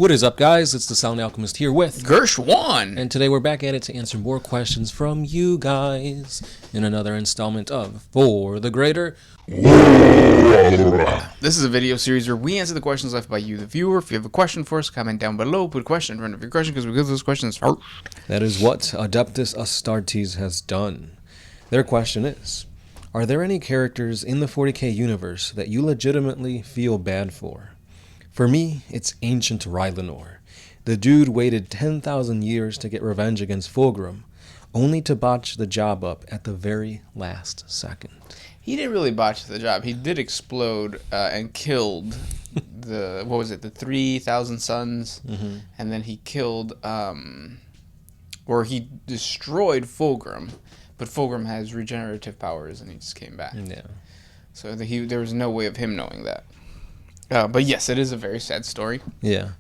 What is up, guys? It's the Sound Alchemist here with Gershwan. and today we're back at it to answer more questions from you guys in another installment of For the Greater. This is a video series where we answer the questions left by you, the viewer. If you have a question for us, comment down below. Put a question in front of your question because we get those questions first. That is what Adeptus Astartes has done. Their question is, are there any characters in the 40K universe that you legitimately feel bad for? For me, it's Ancient Rylanor. The dude waited 10,000 years to get revenge against Fulgrim, only to botch the job up at the very last second. He didn't really botch the job. He did explode and killed the 3,000 suns, and then he killed, or he destroyed Fulgrim, but Fulgrim has regenerative powers, and he just came back. Yeah. So there was no way of him knowing that. But yes, it is a very sad story. Yeah.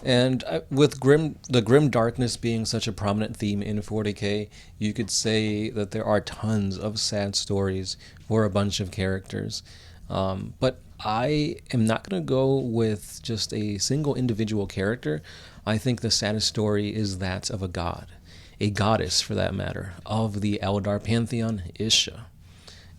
And with the grim darkness being such a prominent theme in 40K, you could say that there are tons of sad stories for a bunch of characters. But I am not going to go with just a single individual character. I think the saddest story is that of a god, a goddess for that matter, of the Eldar pantheon, Isha.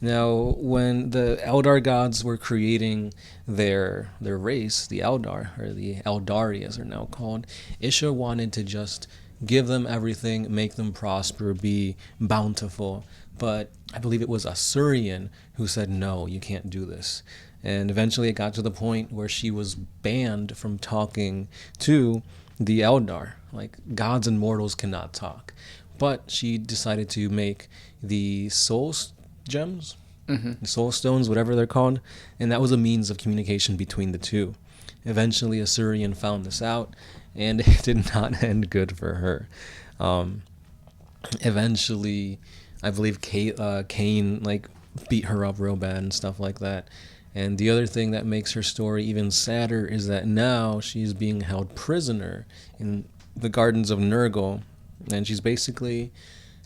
Now, when the Eldar gods were creating their race, the Eldar, or the Eldari as they're now called, Isha wanted to just give them everything, make them prosper, be bountiful. But I believe it was Asurian who said, no, you can't do this. And eventually it got to the point where she was banned from talking to the Eldar. Like, gods and mortals cannot talk. But she decided to make the soul gems, the soul stones, whatever they're called, and that was a means of communication between the two. Eventually Asurian found this out, and it did not end good for her. Eventually I believe Cain beat her up real bad and stuff like that. And the other thing that makes her story even sadder is that now she's being held prisoner in the gardens of Nurgle, and she's basically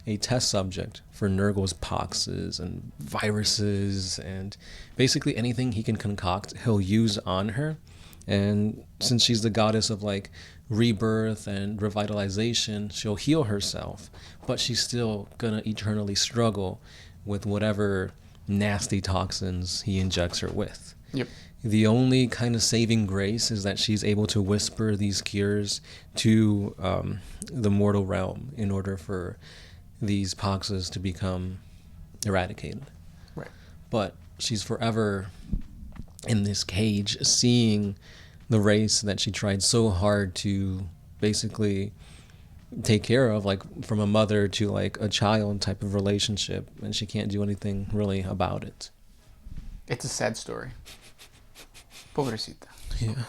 a test subject for Nurgle's poxes and viruses and basically anything he can concoct, he'll use on her. And since she's the goddess of rebirth and revitalization, she'll heal herself, but she's still gonna eternally struggle with whatever nasty toxins he injects her with. Yep. The only kind of saving grace is that she's able to whisper these cures to the mortal realm in order for these poxes to become eradicated. Right. But she's forever in this cage, seeing the race that she tried so hard to basically take care of, from a mother to a child type of relationship, and she can't do anything really about it. It's a sad story. Pobrecita. Yeah.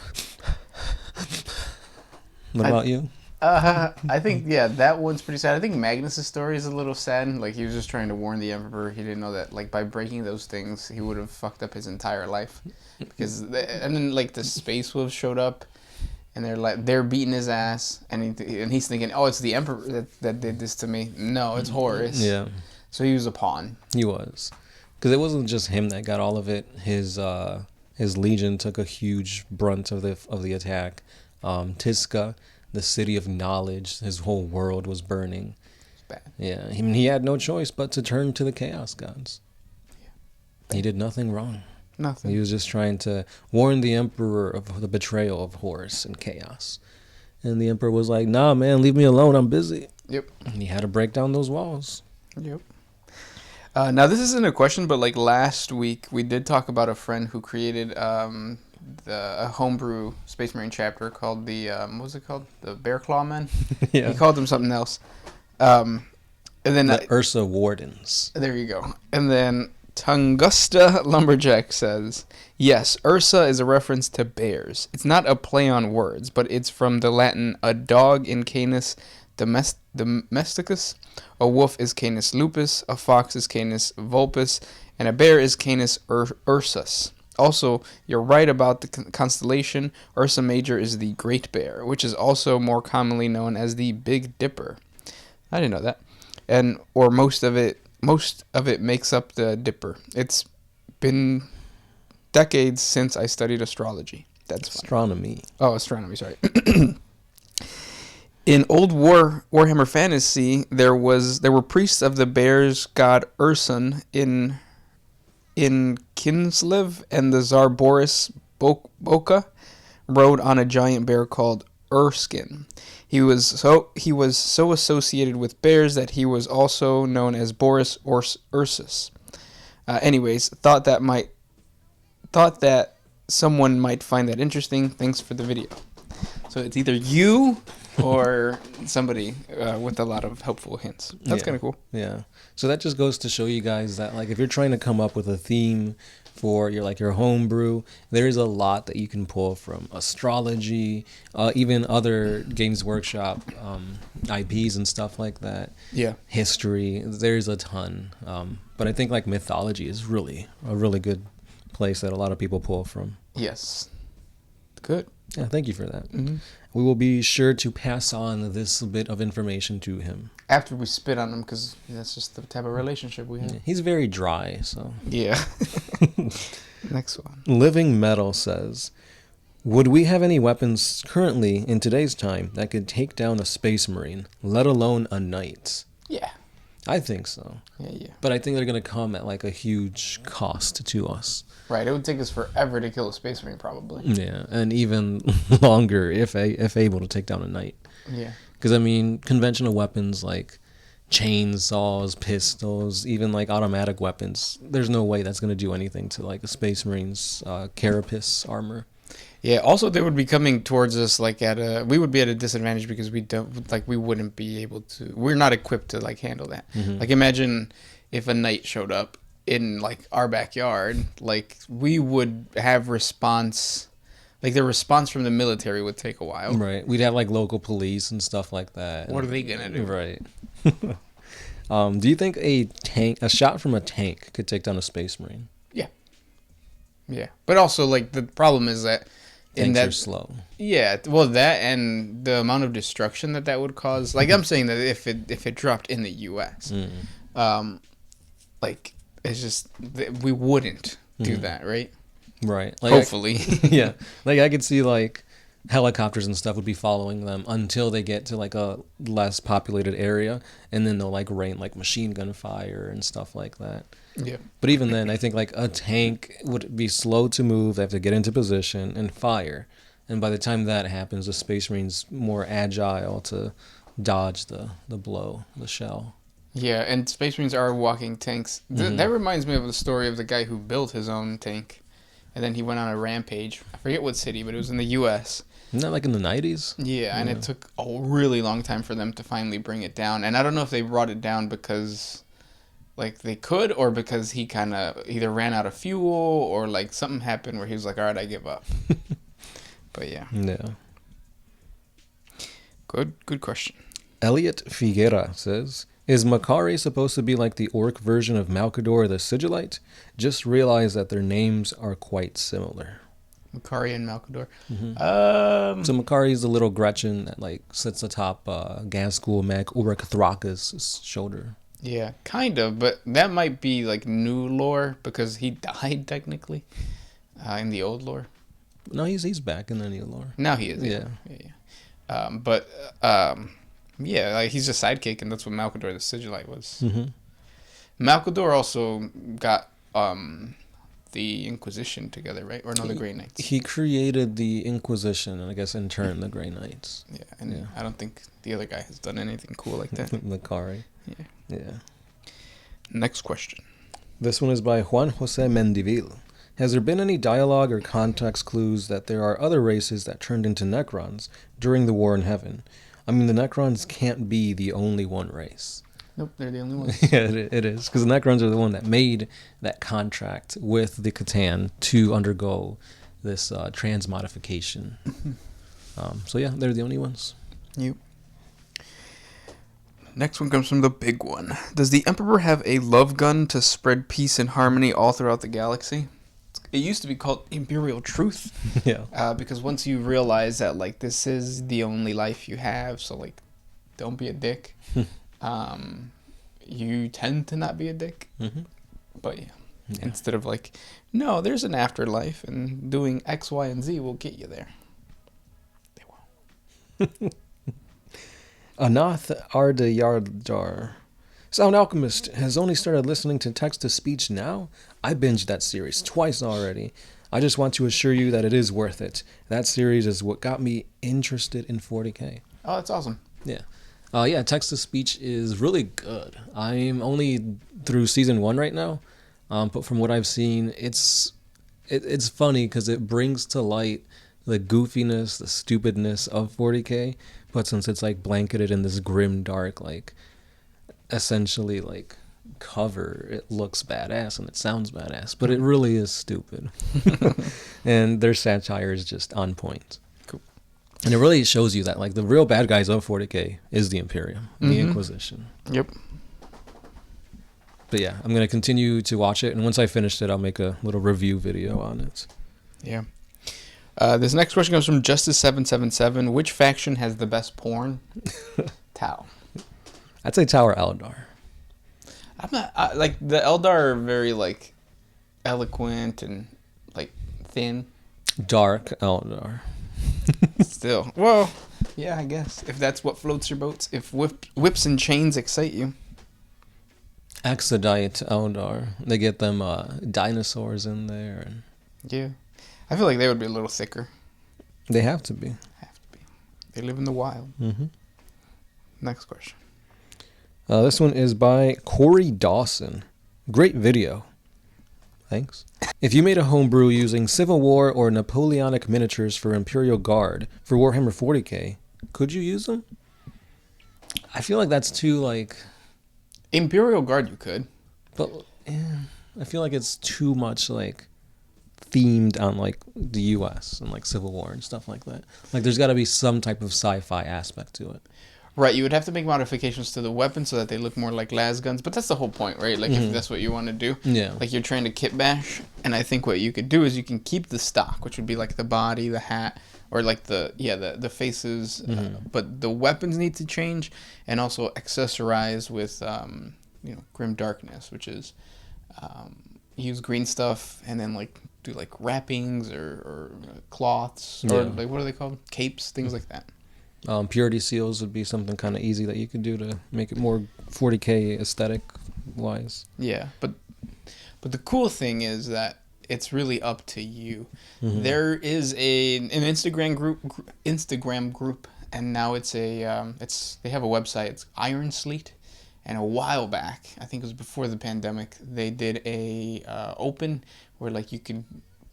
What about you? I think, that one's pretty sad. I think Magnus' story is a little sad. He was just trying to warn the Emperor. He didn't know that, by breaking those things, he would have fucked up his entire life. And then, the Space Wolves showed up, and they're beating his ass, and he's thinking, oh, it's the Emperor that did this to me. No, it's Horus. Yeah. So he was a pawn. He was. Because it wasn't just him that got all of it. His legion took a huge brunt of the attack. Tiska, the city of knowledge, his whole world was burning. It's bad. Yeah, he had no choice but to turn to the Chaos Gods. Yeah. He did nothing wrong. Nothing. He was just trying to warn the Emperor of the betrayal of Horus and Chaos. And the Emperor was like, nah, man, leave me alone, I'm busy. Yep. And he had to break down those walls. Yep. Now, this isn't a question, but last week, we did talk about a friend who created the Homebrew Space Marine chapter called what was it called? The Bear Claw Men? Yeah. He called them something else. And then the Ursa Wardens. There you go. And then Tungusta Lumberjack says, yes, Ursa is a reference to bears. It's not a play on words, but it's from the Latin, a dog in Canis domesticus, a wolf is Canis lupus, a fox is Canis vulpus, and a bear is Canis ursus. Also, you're right about the constellation. Ursa Major is the Great Bear, which is also more commonly known as the Big Dipper. I didn't know that. Or most of it makes up the Dipper. It's been decades since I studied astrology. That's fine. Astronomy. Oh, astronomy, sorry. In old Warhammer Fantasy, there were priests of the bear's god Ursun in Kinslev, and the Tsar Boris Boka rode on a giant bear called Erskine. He was so associated with bears that he was also known as Boris Ursus. Anyways, thought that someone might find that interesting. Thanks for the video. So it's either you or somebody with a lot of helpful hints. That's kind of cool. Yeah. So that just goes to show you guys that, like, if you're trying to come up with a theme for your homebrew, there's a lot that you can pull from astrology, even other Games Workshop IPs and stuff like that. Yeah. History. There's a ton. But I think like mythology is really a really good place that a lot of people pull from. Yes. Good. Yeah, thank you for that. Mm-hmm. We will be sure to pass on this bit of information to him. After we spit on him, because that's just the type of relationship we have. Yeah, he's very dry, so. Yeah. Next one. Living Metal says, would we have any weapons currently in today's time that could take down a space marine, let alone a knight? Yeah. I think so. Yeah. But I think they're going to come at like a huge cost to us. Right. It would take us forever to kill a space marine, probably. Yeah, and even longer if able to take down a knight. Yeah. Because, I mean, conventional weapons like chainsaws, pistols, even like automatic weapons, there's no way that's going to do anything to like a space marine's carapace armor. Yeah, also they would be coming towards us we would be at a disadvantage because we wouldn't be able to, we're not equipped to like handle that. Mm-hmm. Like imagine if a knight showed up in like our backyard, like we would have response, like the response from the military would take a while. Right. We'd have like local police and stuff like that. What are they going to do? Right. Do you think a shot from a tank could take down a space marine? Yeah. But also like the problem is that Tanks are slow. Yeah, well, that and the amount of destruction that would cause. Like I'm saying that if it dropped in the U.S., like it's just we wouldn't do that, right? Right. Like hopefully. Yeah. Like I could see like helicopters and stuff would be following them until they get to like a less populated area, and then they'll like rain like machine gun fire and stuff like that. Yeah. But even then, I think like a tank would be slow to move. They have to get into position and fire. And by the time that happens, the space marine's more agile to dodge the blow, the shell. Yeah, and space marines are walking tanks. That reminds me of the story of the guy who built his own tank, and then he went on a rampage. I forget what city, but it was in the U.S. Isn't that like in the 90s? Yeah, and it took a really long time for them to finally bring it down. And I don't know if they brought it down because like they could, or because he kind of either ran out of fuel or like something happened where he was like, all right, I give up. But yeah. Good question. Elliot Figuera says, is Makari supposed to be like the orc version of Malkador the Sigillite? Just realize that their names are quite similar. Makari and Malkador. So Makari is the little Gretchen that like sits atop Gasgul Mag Uruk-Thraka's shoulder. Yeah, kind of, but that might be like new lore because he died technically in the old lore. No, he's back in the new lore. Now he is. Yeah. Yeah, like he's a sidekick, and that's what Malkador the Sigillite was. Malkador also got the Inquisition together, right? Or no, the Grey Knights. He created the Inquisition, and I guess in turn the Grey Knights. Yeah, and I don't think the other guy has done anything cool like that. Makari. Yeah. Next question. This one is by Juan Jose Mendivil. Has there been any dialogue or context clues that there are other races that turned into Necrons during the War in Heaven? I mean, the Necrons can't be the only one race. Nope, they're the only ones. Yeah, it is. Because the Necrons are the one that made that contract with the Catan to undergo this transmodification. So yeah, they're the only ones. Yep. Next one comes from the big one. Does the Emperor have a love gun to spread peace and harmony all throughout the galaxy? It used to be called Imperial Truth. Yeah. Because once you realize that, like, this is the only life you have, so, like, don't be a dick. You tend to not be a dick. But, yeah. instead of like, no, there's an afterlife, and doing X, Y, and Z will get you there. They won't. Anath Ardayardar. Sound Alchemist has only started listening to text-to-speech now. I binged that series twice already. I just want to assure you that it is worth it. That series is what got me interested in 40K. Oh, that's awesome. Yeah. Yeah, text-to-speech is really good. I'm only through season 1 right now, but from what I've seen, it's funny because it brings to light the goofiness, the stupidness of 40K, but since it's like blanketed in this grim, dark, like essentially like cover, it looks badass and it sounds badass, but it really is stupid. And their satire is just on point. Cool. And it really shows you that like the real bad guys of 40K is the Imperium, the Inquisition. Yep. But yeah, I'm going to continue to watch it, and once I finish it, I'll make a little review video on it. Yeah. This next question comes from Justice777. Which faction has the best porn? Tau. I'd say Tower Eldar. I'm not like the Eldar are very like eloquent and like thin. Dark Eldar. Still, well, yeah, I guess if that's what floats your boats, if whips and chains excite you. Exodite Eldar. They get them dinosaurs in there, and Yeah, I feel like they would be a little thicker. they have to be. Have to be. They live in the wild. Mm-hmm. Next question. This one is by Corey Dawson. Great video. Thanks. If you made a homebrew using Civil War or Napoleonic miniatures for Imperial Guard for Warhammer 40K, could you use them? I feel like that's too like... Imperial Guard, you could. But I feel like it's too much like themed on like the U.S. and like Civil War and stuff like that. Like there's got to be some type of sci-fi aspect to it. Right, you would have to make modifications to the weapon so that they look more like las guns, but that's the whole point, right? Like if that's what you want to do. Yeah. Like you're trying to kit bash, and I think what you could do is you can keep the stock, which would be like the body, the hat, or like the faces, but the weapons need to change, and also accessorize with Grim Darkness, which is use green stuff and then like do like wrappings or cloths or like what are they called? Capes, things like that. Purity seals would be something kind of easy that you could do to make it more 40K aesthetic wise. Yeah, but the cool thing is that it's really up to you. There is an Instagram group, and now it's they have a website. It's Iron Sleet, and a while back, I think it was before the pandemic, they did a open where like you could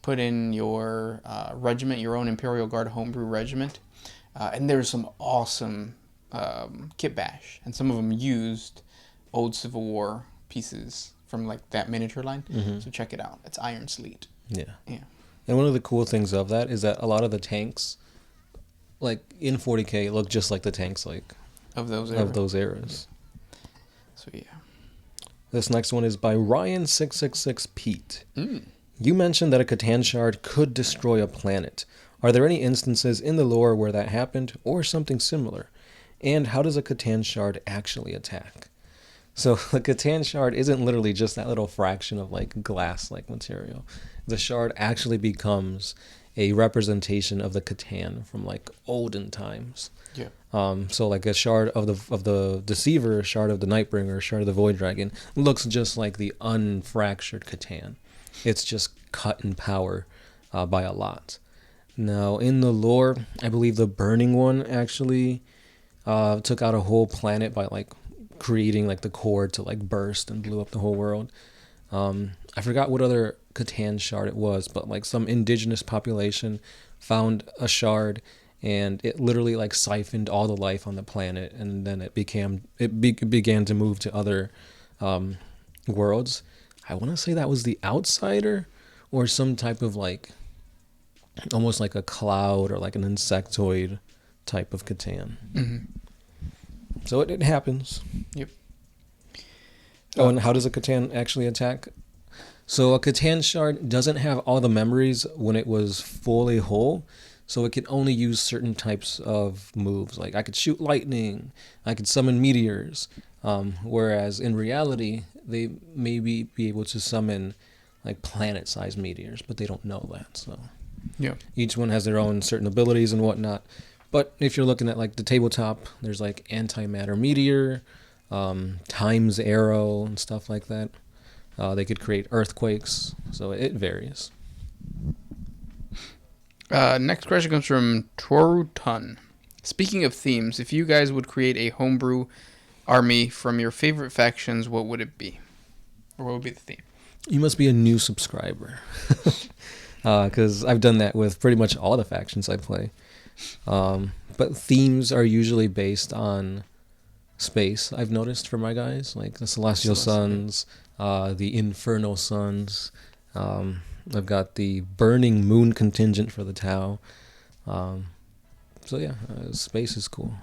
put in your regiment, your own Imperial Guard homebrew regiment. And there's some awesome kit bash, and some of them used old Civil War pieces from like that miniature line. So check it out. It's Iron Sleet. Yeah. Yeah. And one of the cool things of that is that a lot of the tanks, like in 40K, look just like the tanks like Of those eras. So yeah. This next one is by Ryan666 Pete. You mentioned that a Catan shard could destroy a planet. Are there any instances in the lore where that happened, or something similar? And how does a Catan shard actually attack? So the Catan shard isn't literally just that little fraction of like glass-like material. The shard actually becomes a representation of the Catan from like olden times. Yeah. So like a shard of the Deceiver, a shard of the Nightbringer, a shard of the Void Dragon looks just like the unfractured Catan. It's just cut in power by a lot. Now, in the lore, I believe the Burning One actually took out a whole planet by like creating like the core to like burst and blew up the whole world. I forgot what other Catan shard it was, but like some indigenous population found a shard, and it literally like siphoned all the life on the planet, and then it began to move to other worlds. I want to say that was the Outsider, or some type of like almost like a cloud or like an insectoid type of Catan. So it happens. Yep. Oh, and how does a Catan actually attack? So a Catan shard doesn't have all the memories when it was fully whole, so it can only use certain types of moves. Like I could shoot lightning, I could summon meteors, whereas in reality, they maybe be able to summon like planet-sized meteors, but they don't know that. So Yeah. each one has their own certain abilities and whatnot. But if you're looking at like the tabletop, there's like antimatter meteor, time's arrow, and stuff like that. They could create earthquakes, so it varies. Next question comes from Torutun. Speaking of themes, if you guys would create a homebrew army from your favorite factions, what would it be? Or what would be the theme? You must be a new subscriber, because I've done that with pretty much all the factions I play. But themes are usually based on space, I've noticed for my guys, like the Celestial Suns, the Infernal Suns. I've got the Burning Moon contingent for the Tau. So yeah, space is cool.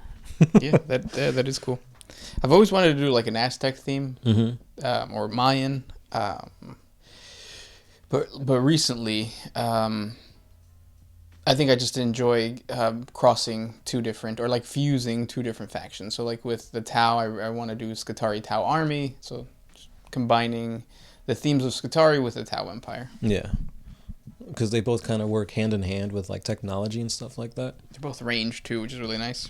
Yeah, that is cool. I've always wanted to do like an Aztec theme, or Mayan. But recently, I think I just enjoy crossing two different, or like fusing two different factions. So like with the Tau, I want to do Skitarii Tau Army. So combining the themes of Skitarii with the Tau Empire. Yeah, because they both kind of work hand in hand with like technology and stuff like that. They're both ranged too, which is really nice.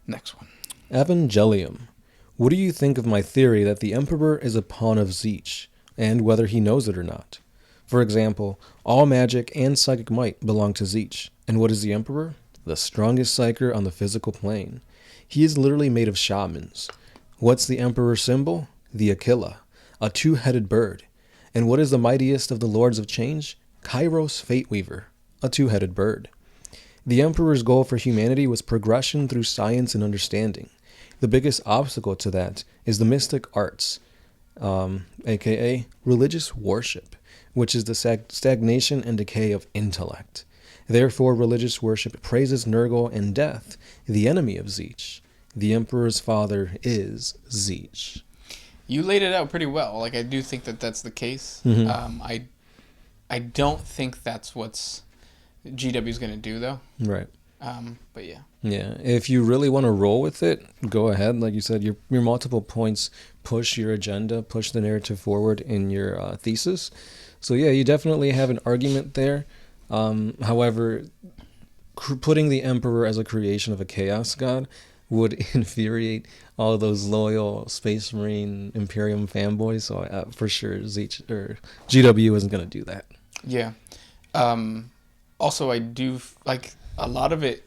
Next one. Evangelium. What do you think of my theory that the Emperor is a pawn of Tzeentch, and whether he knows it or not? For example, all magic and psychic might belong to Tzeentch, and what is the Emperor? The strongest psyker on the physical plane. He is literally made of shamans. What's the Emperor's symbol? The Aquila, a two-headed bird. And what is the mightiest of the Lords of Change? Kairos Fateweaver, a two-headed bird. The Emperor's goal for humanity was progression through science and understanding. The biggest obstacle to that is the mystic arts, aka religious worship, which is the stagnation and decay of intellect. Therefore, religious worship praises Nurgle and death, the enemy of Tzeentch. The Emperor's father is Tzeentch. You laid it out pretty well. Like, I do think that that's the case. I don't think that's what's GW's going to do, though. Right. But yeah. Yeah, if you really want to roll with it, go ahead. Like you said, your multiple points push your agenda, push the narrative forward in your thesis. So yeah, you definitely have an argument there. However, putting the Emperor as a creation of a chaos god would infuriate all those loyal Space Marine Imperium fanboys. So for sure, Tzeentch or GW isn't going to do that. Yeah. Also, I do like a lot of it.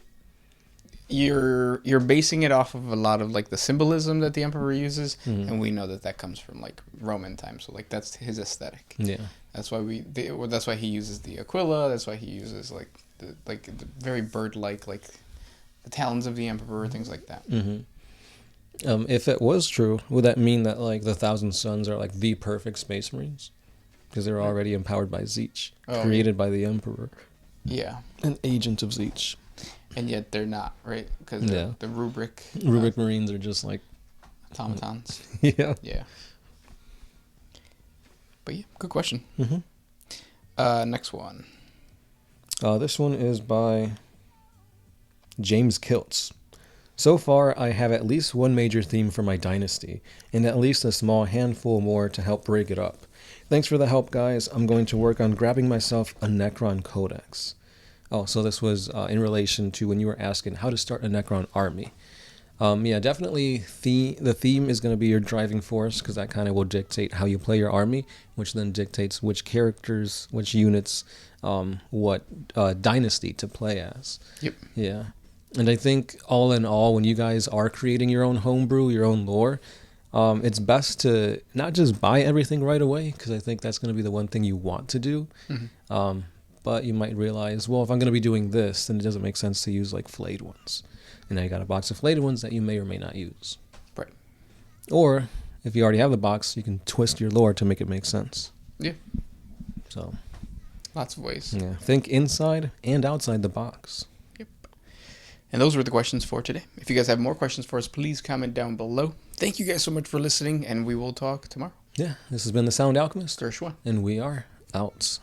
You're basing it off of a lot of like the symbolism that the Emperor uses, and we know that that comes from like Roman times. So like that's his aesthetic. Yeah. That's why that's why he uses the Aquila. That's why he uses the very bird-like, like the talons of the Emperor, things like that. If it was true, would that mean that like the Thousand Sons are like the perfect Space Marines? Because they're already empowered by Tzeentch, created by the Emperor. Yeah. An agent of Tzeentch. And yet they're not, right? Because the rubric Marines are just like automatons. Yeah. Yeah. But yeah, good question. Next one. This one is by James Kiltz. So far, I have at least one major theme for my dynasty, and at least a small handful more to help break it up. Thanks for the help, guys. I'm going to work on grabbing myself a Necron Codex. Oh, so this was in relation to when you were asking how to start a Necron army. Yeah, definitely the theme is going to be your driving force, because that kind of will dictate how you play your army, which then dictates which characters, which units, what dynasty to play as. Yep. Yeah. And I think all in all, when you guys are creating your own homebrew, your own lore, it's best to not just buy everything right away, because I think that's going to be the one thing you want to do. But you might realize, well, if I'm going to be doing this, then it doesn't make sense to use like flayed ones. And now you got a box of flayed ones that you may or may not use. Right. Or if you already have the box, you can twist your lore to make it make sense. Yeah. So. Lots of ways. Yeah. Think inside and outside the box. Yep. And those were the questions for today. If you guys have more questions for us, please comment down below. Thank you guys so much for listening, and we will talk tomorrow. Yeah. This has been the Sound Alchemist. Gershwin. And we are out.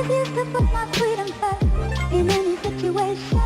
refuse to put my freedom first in any situation.